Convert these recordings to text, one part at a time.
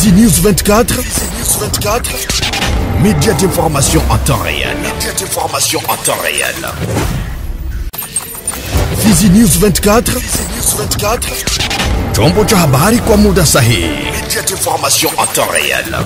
Fizi News 24. Fizi News 24. Média d'information en temps réel. Média d'information en temps réel. Fizi News 24. Fizi News 24. Chombo cha habari kwa muda sahihi. Média d'information en temps réel.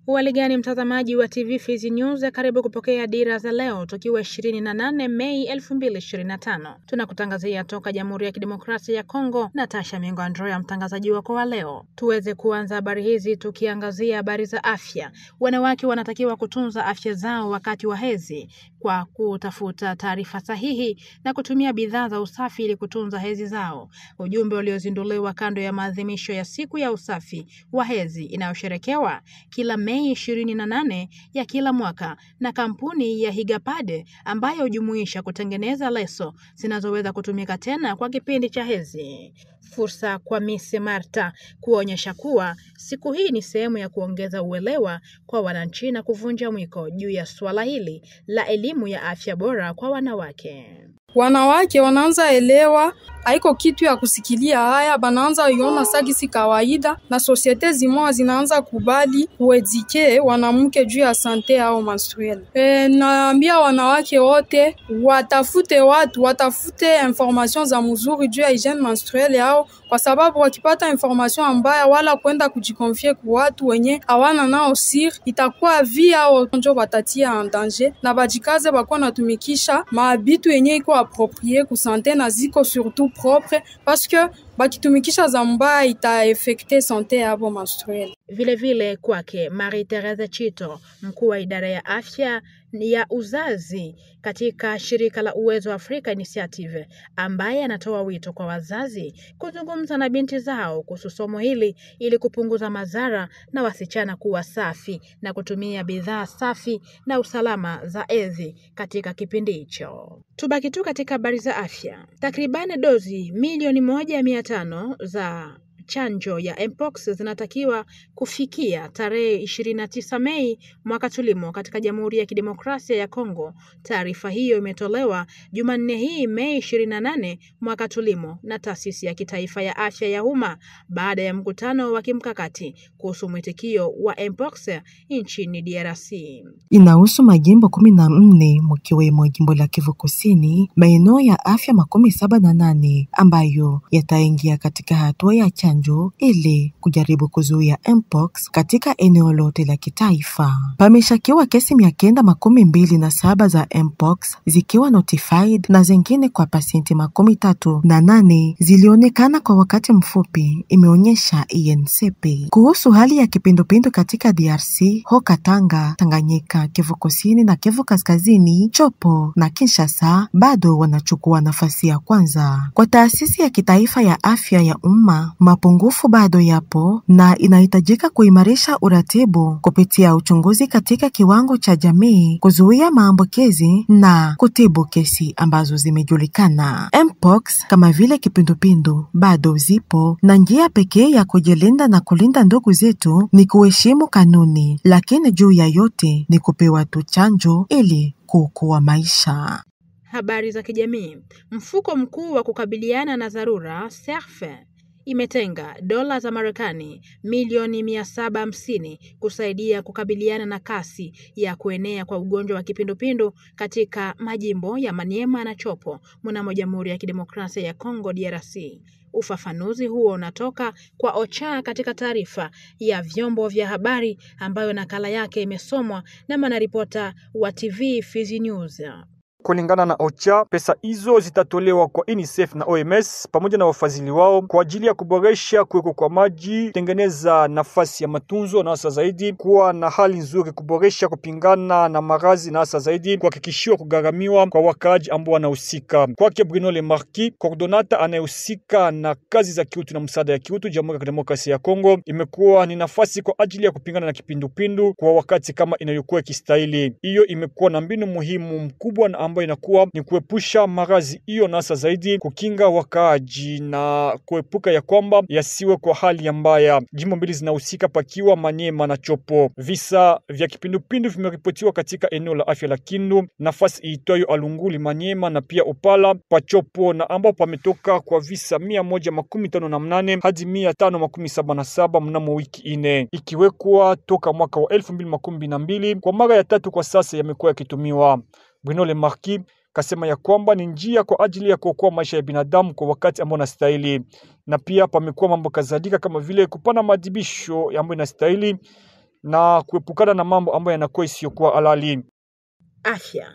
Waligani mtazamaji wa TV Fizi News, karibu kupokea dira za leo tukiwa 28 Mei 2025. Tunakutangazia toka Jamhuri ya Kidemokrasia ya Kongo, Natasha Mingo Andrea mtangazaji wako wa leo. Tuweze kuanza habari hizi tukiangazia habari za afya. Wanawake wanatakiwa kutunza afya zao wakati wa hedhi kwa kutafuta taarifa sahihi na kutumia bidhaa za usafi ili kutunza hedhi zao. Ujumbe uliozinduliwa kando ya maadhimisho ya siku ya usafi wa hedhi inayosherekewa kila Mei 28 ya kila mwaka na kampuni ya Higapade ambayo hujumuisha kutengeneza leso zinazoweza kutumika tena kwa kipindi cha hedhi. Fursa kwa Miss Marta kuonyesha kuwa siku hii ni sehemu ya kuongeza uelewa kwa wananchi na kuvunja mwiko juu ya swala hili la elimu ya afya bora kwa wanawake. Wanawake wanaanza elewa haiko kitu ya kusikilia haya, banaanza iona sagisi kawaida na societe zimoa zinaanza kubali kuedike wanamke juu ya sante au menstruel. Naambia wanawake wote watafute information za mzuri juu ya hygiene menstruelle yao, kwa sababu wakipata information ambaya wala kwenda kujikonfie kwa watu wenye hawana nao siri, itakuwa via au njo batatia en danger, na bajikaze bakwa natumikisha maabitu yenye iko approprié ku santé na ziko surtout propre, parce que bakitumikisha za mbaya itaefekte sante yabo menstruelle. Vile kwake Marie-Therese Chito, mkuu wa idara ya afya ya uzazi katika shirika la Uwezo Afrika Initiative, ambaye anatoa wito kwa wazazi kuzungumza na binti zao kuhusu somo hili ili kupunguza madhara na wasichana kuwa safi na kutumia bidhaa safi na usalama za hedhi katika kipindi hicho. Tubaki tu katika habari za afya. Takribani dozi 1,500,000 za chanjo ya Mpox zinatakiwa kufikia tarehe 29 Mei mwaka tulimo katika Jamhuri ya Kidemokrasia ya Kongo. Taarifa hiyo imetolewa Jumanne hii Mei 28 mwaka tulimo na Taasisi ya Kitaifa ya Afya ya Umma baada ya mkutano wa kimkakati kuhusu mwitikio wa Mpox nchini DRC. Inahusu majimbo 14 mkiwemo jimbo la Kivu Kusini, maeneo ya afya 78 ambayo yataingia katika hatua ya chanjo ili kujaribu kuzuia Mpox katika eneo lote la kitaifa. Pameshakiwa kesi 927 za Mpox zikiwa notified na zingine kwa pasienti 38 zilionekana kwa wakati mfupi, imeonyesha INCP. Kuhusu hali ya kipindupindu katika DRC, Haut-Katanga, Tanganyika, Kivu Kusini na Kivu Kaskazini, Chopo na Kinshasa bado wanachukua nafasi ya kwanza. Kwa Taasisi ya Kitaifa ya Afya ya Umma, mapungufu bado yapo na inahitajika kuimarisha uratibu kupitia uchunguzi katika kiwango cha jamii, kuzuia maambukizi na kutibu kesi ambazo zimejulikana. Mpox kama vile kipindupindu bado zipo na njia pekee ya kujilinda na kulinda ndugu zetu ni kuheshimu kanuni, lakini juu ya yote ni kupewa tu chanjo ili kuokoa maisha. Habari za kijamii. Mfuko mkuu wa kukabiliana na dharura SERF imetenga dola za Marekani milioni 750 kusaidia kukabiliana na kasi ya kuenea kwa ugonjwa wa kipindupindu katika majimbo ya Maniema na Chopo mnamo Jamhuri ya Kidemokrasia ya Kongo DRC. Ufafanuzi huo unatoka kwa OCHA katika taarifa ya vyombo vya habari ambayo nakala yake imesomwa na mwanaripota wa TV Fizi News. Kulingana na OCHA, pesa hizo zitatolewa kwa UNICEF na OMS pamoja na wafadhili wao kwa ajili ya kuboresha kuweko kwa maji, tengeneza nafasi ya matunzo na hasa zaidi kuwa na hali nzuri, kuboresha kupingana na maradhi na hasa zaidi kuhakikishiwa kugharamiwa kwa wakaaji ambao wanahusika. Kwake Bruno Le Marquis, coordonata anayehusika na kazi za kiutu na msaada ya kiutu Jamhuri ya Kidemokrasia ya Kongo, imekuwa ni nafasi kwa ajili ya kupingana na kipindupindu kwa wakati kama inayokuwa kistahili. Hiyo imekuwa na mbinu muhimu mkubwa na ambayo inakuwa ni kuepusha maradhi hiyo, na hasa zaidi kukinga wakaaji na kuepuka ya kwamba yasiwe kwa hali mbaya. Jimbo mbili zinahusika pakiwa Maniema na Chopo. Visa vya kipindupindu vimeripotiwa katika eneo la afya la Kindu, nafasi iitwayo Alunguli Maniema na pia Opala pa Chopo, na ambao pametoka kwa visa 158 hadi 577 mnamo wiki ine, ikiwekwa toka mwaka wa 2012. Kwa mara ya tatu kwa sasa yamekuwa yakitumiwa. Bruno Le Marquis kasema ya kwamba ni njia kwa ajili ya kuokoa maisha ya binadamu kwa wakati ambao unastahili, na pia pamekuwa mambo kadhalika kama vile kupana madibisho ambayo inastahili na kuepukana na mambo ambayo yanakuwa isiyokuwa halali. Afya.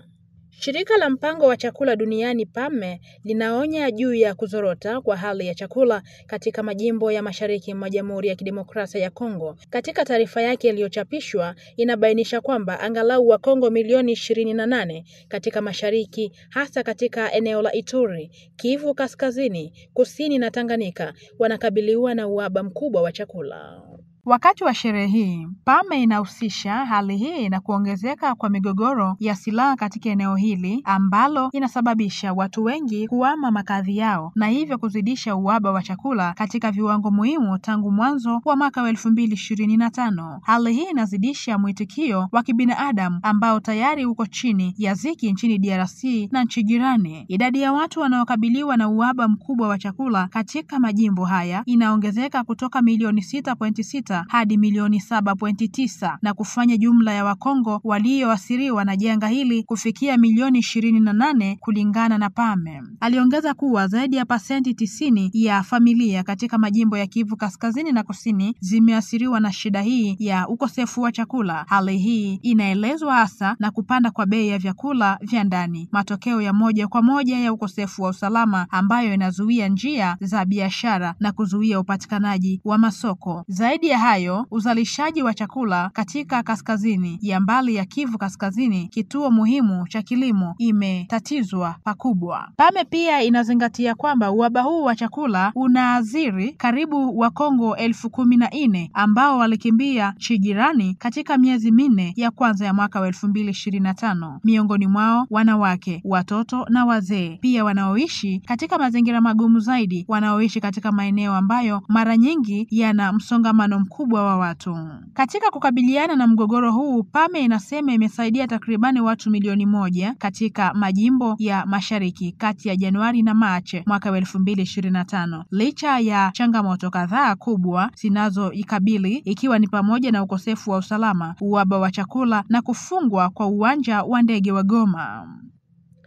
Shirika la mpango wa chakula duniani PAME linaonya juu ya kuzorota kwa hali ya chakula katika majimbo ya mashariki mwa Jamhuri ya Kidemokrasia ya Kongo. Katika taarifa yake iliyochapishwa, inabainisha kwamba angalau wa Kongo milioni 28 katika mashariki, hasa katika eneo la Ituri, Kivu Kaskazini, Kusini na Tanganyika, wanakabiliwa na uhaba mkubwa wa chakula. Wakati wa sherehe hii, PAME inahusisha hali hii na kuongezeka kwa migogoro ya silaha katika eneo hili ambalo inasababisha watu wengi kuhama makazi yao na hivyo kuzidisha uhaba wa chakula katika viwango muhimu tangu mwanzo wa mwaka wa 2025. Hali hii inazidisha mwitikio wa kibinadamu ambao tayari uko chini ya ziki nchini DRC na nchi jirani. Idadi ya watu wanaokabiliwa na uhaba mkubwa wa chakula katika majimbo haya inaongezeka kutoka milioni 6.6 hadi milioni 7.9 na kufanya jumla ya Wakongo walioathiriwa na janga hili kufikia milioni 28 kulingana na PAME. Aliongeza kuwa zaidi ya 90% ya familia katika majimbo ya Kivu Kaskazini na Kusini zimeathiriwa na shida hii ya ukosefu wa chakula. Hali hii inaelezwa hasa na kupanda kwa bei ya vyakula vya ndani, matokeo ya moja kwa moja ya ukosefu wa usalama ambayo inazuia njia za biashara na kuzuia upatikanaji wa masoko. Zaidi ya hayo, uzalishaji wa chakula katika kaskazini ya mbali ya Kivu Kaskazini, kituo muhimu cha kilimo, imetatizwa pakubwa. PAME pia inazingatia kwamba uhaba huu wa chakula unaathiri karibu Wakongo 14,000 ambao walikimbia nchi jirani katika miezi minne ya kwanza ya mwaka wa 2025. Miongoni mwao wanawake, watoto na wazee, pia wanaoishi katika mazingira magumu zaidi, wanaoishi katika maeneo ambayo mara nyingi yana msongamano mkubwa wa watu. Katika kukabiliana na mgogoro huu, PAME inasema imesaidia takribani watu milioni 1 katika majimbo ya mashariki kati ya Januari na Machi mwaka 2025. Licha ya changamoto kadhaa kubwa zinazoikabili, ikiwa ni pamoja na ukosefu wa usalama, uhaba wa chakula na kufungwa kwa uwanja wa ndege wa Goma.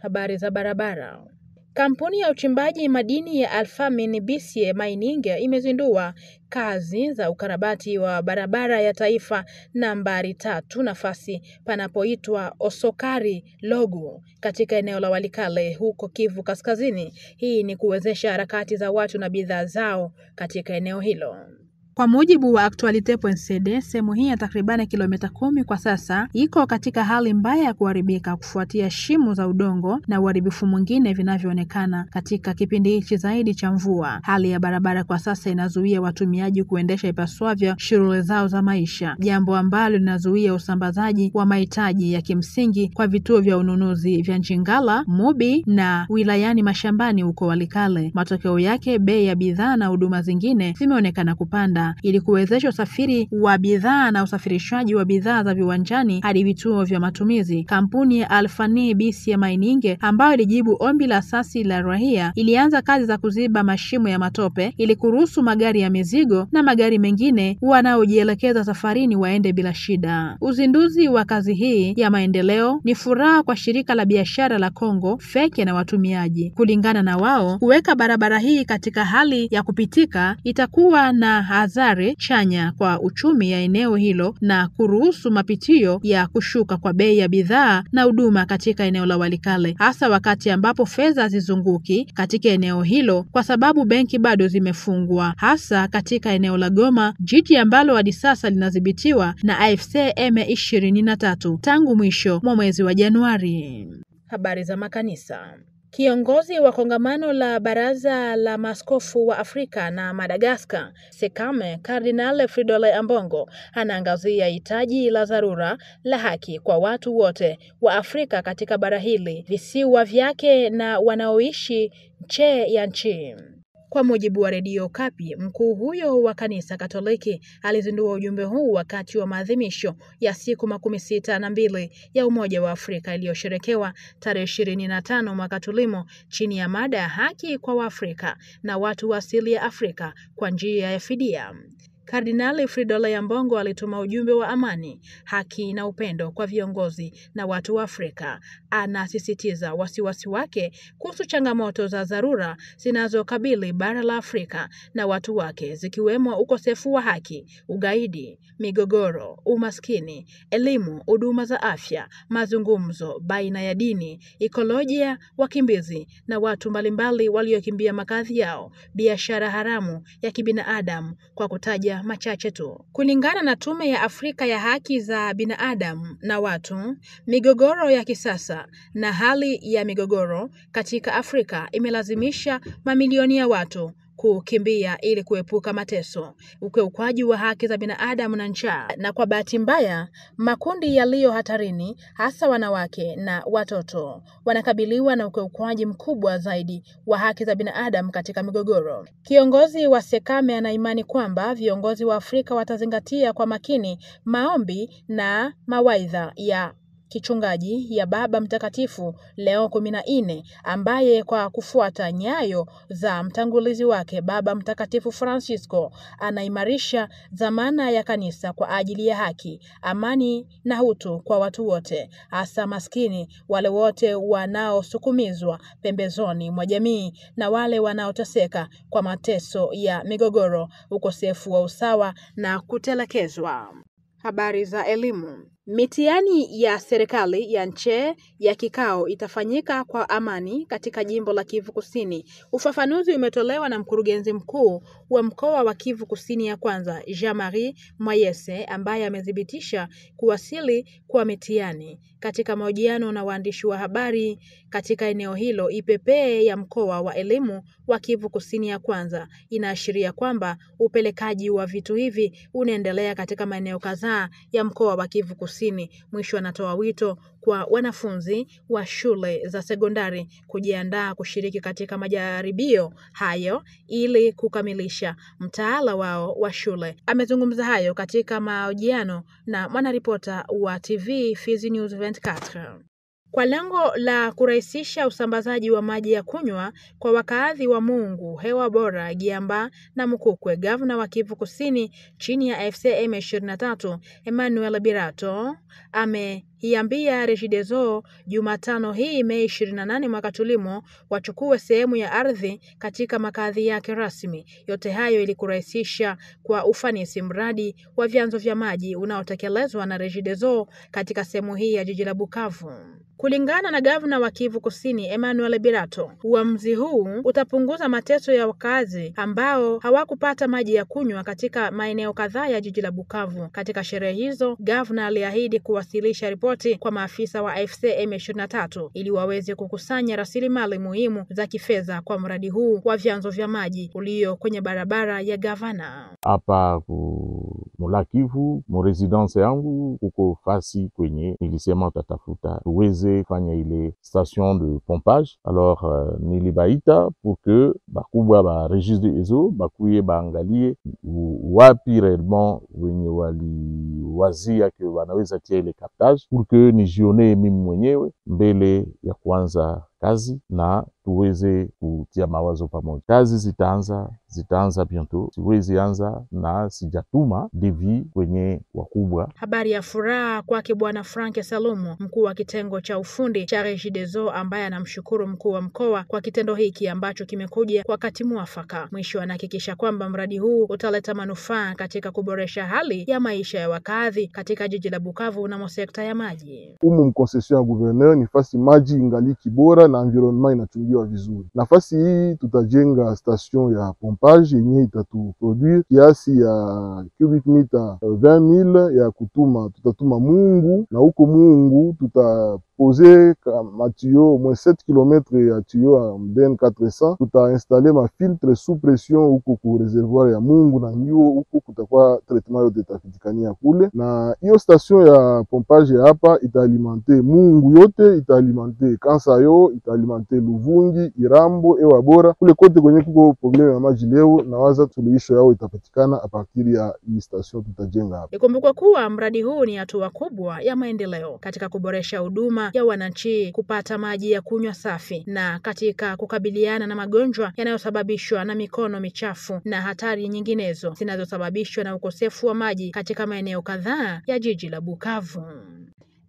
Habari za barabara. Kampuni ya uchimbaji madini ya Alphamin BCA Mining imezindua kazi za ukarabati wa barabara ya taifa nambari 3 nafasi panapoitwa Osokari Logu katika eneo la Walikale huko Kivu Kaskazini. Hii ni kuwezesha harakati za watu na bidhaa zao katika eneo hilo. Kwa mujibu wa Actualite.cd, sehemu hii ya takribani kilomita 10 kwa sasa iko katika hali mbaya ya kuharibika kufuatia shimo za udongo na uharibifu mwingine vinavyoonekana katika kipindi hichi zaidi cha mvua. Hali ya barabara kwa sasa inazuia watumiaji kuendesha ipaswavyo shughuli zao za maisha, jambo ambalo linazuia usambazaji wa mahitaji ya kimsingi kwa vituo vya ununuzi vya Njingala, Mubi na wilayani mashambani huko Walikale. Matokeo yake, bei ya bidhaa na huduma zingine zimeonekana kupanda. Ili kuwezesha usafiri wa bidhaa na usafirishaji wa bidhaa za viwanjani hadi vituo vya matumizi, kampuni ya Alphamin BCA Mining ambayo ilijibu ombi la asasi la raia ilianza kazi za kuziba mashimo ya matope ili kuruhusu magari ya mizigo na magari mengine wanaojielekeza safarini waende bila shida. Uzinduzi wa kazi hii ya maendeleo ni furaha kwa shirika la biashara la Kongo Feke na watumiaji. Kulingana na wao, kuweka barabara hii katika hali ya kupitika itakuwa na athari chanya kwa uchumi ya eneo hilo na kuruhusu mapitio ya kushuka kwa bei ya bidhaa na huduma katika eneo la Walikale, hasa wakati ambapo fedha zizunguki katika eneo hilo kwa sababu benki bado zimefungwa, hasa katika eneo la Goma, jiji ambalo hadi sasa linadhibitiwa na AFC M23 tangu mwisho mwa mwezi wa Januari. Habari za makanisa. Kiongozi wa kongamano la Baraza la Maaskofu wa Afrika na Madagascar, SECAME, Kardinali Fridolin Ambongo, anaangazia hitaji la dharura la haki kwa watu wote wa Afrika katika bara hili, visiwa vyake na wanaoishi nje ya nchi. Kwa mujibu wa redio Kapi, mkuu huyo wa kanisa Katoliki alizindua ujumbe huu wakati wa maadhimisho ya siku 62 ya Umoja wa Afrika iliyosherekewa tarehe 25 mwaka tulimo chini ya mada ya haki kwa Waafrika na watu wa asili ya Afrika kwa njia ya fidia. Kardinali Fridolin Ambongo alituma ujumbe wa amani, haki na upendo kwa viongozi na watu wa Afrika. Anasisitiza wasiwasi wake kuhusu changamoto za dharura zinazokabili bara la Afrika na watu wake, zikiwemo ukosefu wa haki, ugaidi, migogoro, umaskini, elimu, huduma za afya, mazungumzo baina ya dini, ekolojia, wakimbizi na watu mbalimbali waliokimbia makazi yao, biashara haramu ya kibinadamu, kwa kutaja machache tu. Kulingana na Tume ya Afrika ya Haki za Binadamu na Watu, migogoro ya kisasa na hali ya migogoro katika Afrika imelazimisha mamilioni ya watu kukimbia ili kuepuka mateso, ukiukwaji wa haki za binadamu na njaa. Na kwa bahati mbaya, makundi yaliyo hatarini, hasa wanawake na watoto, wanakabiliwa na ukiukwaji mkubwa zaidi wa haki za binadamu katika migogoro. Kiongozi wa SECAME anaimani kwamba viongozi wa Afrika watazingatia kwa makini maombi na mawaidha ya kichungaji ya Baba Mtakatifu Leo 14, ambaye kwa kufuata nyayo za mtangulizi wake Baba Mtakatifu Francisco anaimarisha dhamana ya kanisa kwa ajili ya haki, amani na utu kwa watu wote, hasa maskini, wale wote wanaosukumizwa pembezoni mwa jamii na wale wanaoteseka kwa mateso ya migogoro, ukosefu wa usawa na kutelekezwa. Habari za elimu. Mitihani ya serikali ya nchi ya kikao itafanyika kwa amani katika jimbo la Kivu Kusini. Ufafanuzi umetolewa na mkurugenzi mkuu wa mkoa wa Kivu Kusini ya kwanza, Jean-Marie Mayese, ambaye amethibitisha kuwasili kwa mitihani. Katika mahojiano na waandishi wa habari katika eneo hilo, IPP ya mkoa wa elimu wa Kivu Kusini ya kwanza inaashiria kwamba upelekaji wa vitu hivi unaendelea katika maeneo kadhaa ya mkoa wa Kivu Kusini. Mwisho anatoa wito kwa wanafunzi wa shule za sekondari kujiandaa kushiriki katika majaribio hayo ili kukamilisha mtaala wao wa shule. Amezungumza hayo katika mahojiano na mwanaripota wa TV Fizi News 24. Kwa lengo la kurahisisha usambazaji wa maji ya kunywa kwa wakazi wa Mungu, Hewa Bora, Giamba na Mukukwe, Gavana wa Kivu Kusini chini ya FCM 23 Emmanuel Birato ameiambia Regideso Jumatano hii Mei 28 mwaka tulimo wachukue sehemu ya ardhi katika makazi yake rasmi. Yote hayo ili kurahisisha kwa ufanisi mradi wa vyanzo vya maji unaotekelezwa na Regideso katika sehemu hii ya jiji la Bukavu. Kulingana na Gavana wa Kivu Kusini Emmanuel Birato, uamuzi huu utapunguza mateso ya wakazi ambao hawakupata maji ya kunywa katika maeneo kadhaa ya jiji la Bukavu. Katika sherehe hizo, Gavana aliahidi kuwasilisha ripoti kwa maafisa wa FCM 23 ili waweze kukusanya rasilimali muhimu za kifedha kwa mradi huu wa vyanzo vya maji ulio kwenye barabara ya Gavana. Hapa Mula Kivu, mu residence yangu kuko fasi kwenye nilisema utatafuta tuweze fanya ile station de pompage. Alors nilibaita pour que bakubwa ba Regideso bakuye baangalie wapi réellement wenye waliwazia ke wanaweza tia ile captage, pour que nijione mimi mwenyewe mbele ya kuanza kazi na tuweze kutia mawazo pamoja. Kazi zitaanza bientôt. Siwezi anza na sijatuma devi kwenye wakubwa. Habari ya furaha kwake Bwana Frank Salomo, mkuu wa kitengo cha ufundi cha Regideso, ambaye anamshukuru mkuu wa mkoa kwa kitendo hiki ambacho kimekuja kwa wakati mwafaka. Mwisho anahakikisha kwamba mradi huu utaleta manufaa katika kuboresha hali ya maisha ya wakazi katika jiji la Bukavu na sekta ya maji. Mkoncession ya gouverneur ni fasi maji ingaliki bora na environnement inachungiwa vizuri. Nafasi hii tutajenga station ya pompage yenye itatuproduire kiasi ya cubic meter 20,000 ya kutuma, tutatuma Mungu, na huko Mungu tutapose matuyo au moins 7 km ya tuyo ya MDN 400. Tutainstale mafiltre sous pression huko ku reservoir ya Mungu na ndio huko kutakuwa traitement yote itafitikania kule, na hiyo station ya pompage hapa itaalimenter Mungu yote, itaalimenter Kansayo, itaalimenter Luvungi, Irambo, Ewabora, kule kote kwenye kuko probleme ya maji leo, na waza suluhisho yao itapatikana a partir ya hii station tutajenga hapa. Ikumbukwe kuwa mradi huu ni hatua kubwa ya maendeleo katika kuboresha huduma ya wananchi kupata maji ya kunywa safi na katika kukabiliana na magonjwa yanayosababishwa na mikono michafu na hatari nyinginezo zinazosababishwa na ukosefu wa maji katika maeneo kadhaa ya jiji la Bukavu.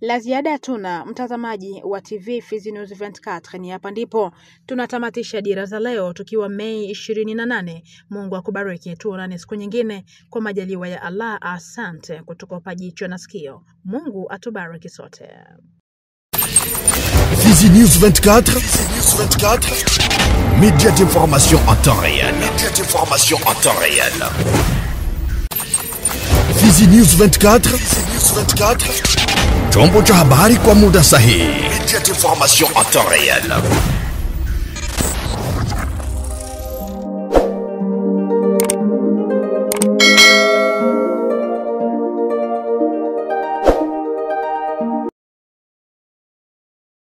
La ziada tuna mtazamaji wa TV Fizi News 24, ni hapa ndipo tunatamatisha dira za leo tukiwa Mei 28. Mungu akubariki, tuonane siku nyingine kwa majaliwa ya Allah. Asante kutukopa jicho na sikio. Mungu atubariki sote. Fizi News 24, Fizi News 24, média d'information en temps réel. Média d'information en temps réel. Fizi News 24, Fizi News 24, chombo cha habari kwa muda sahihi. Média d'information en temps réel.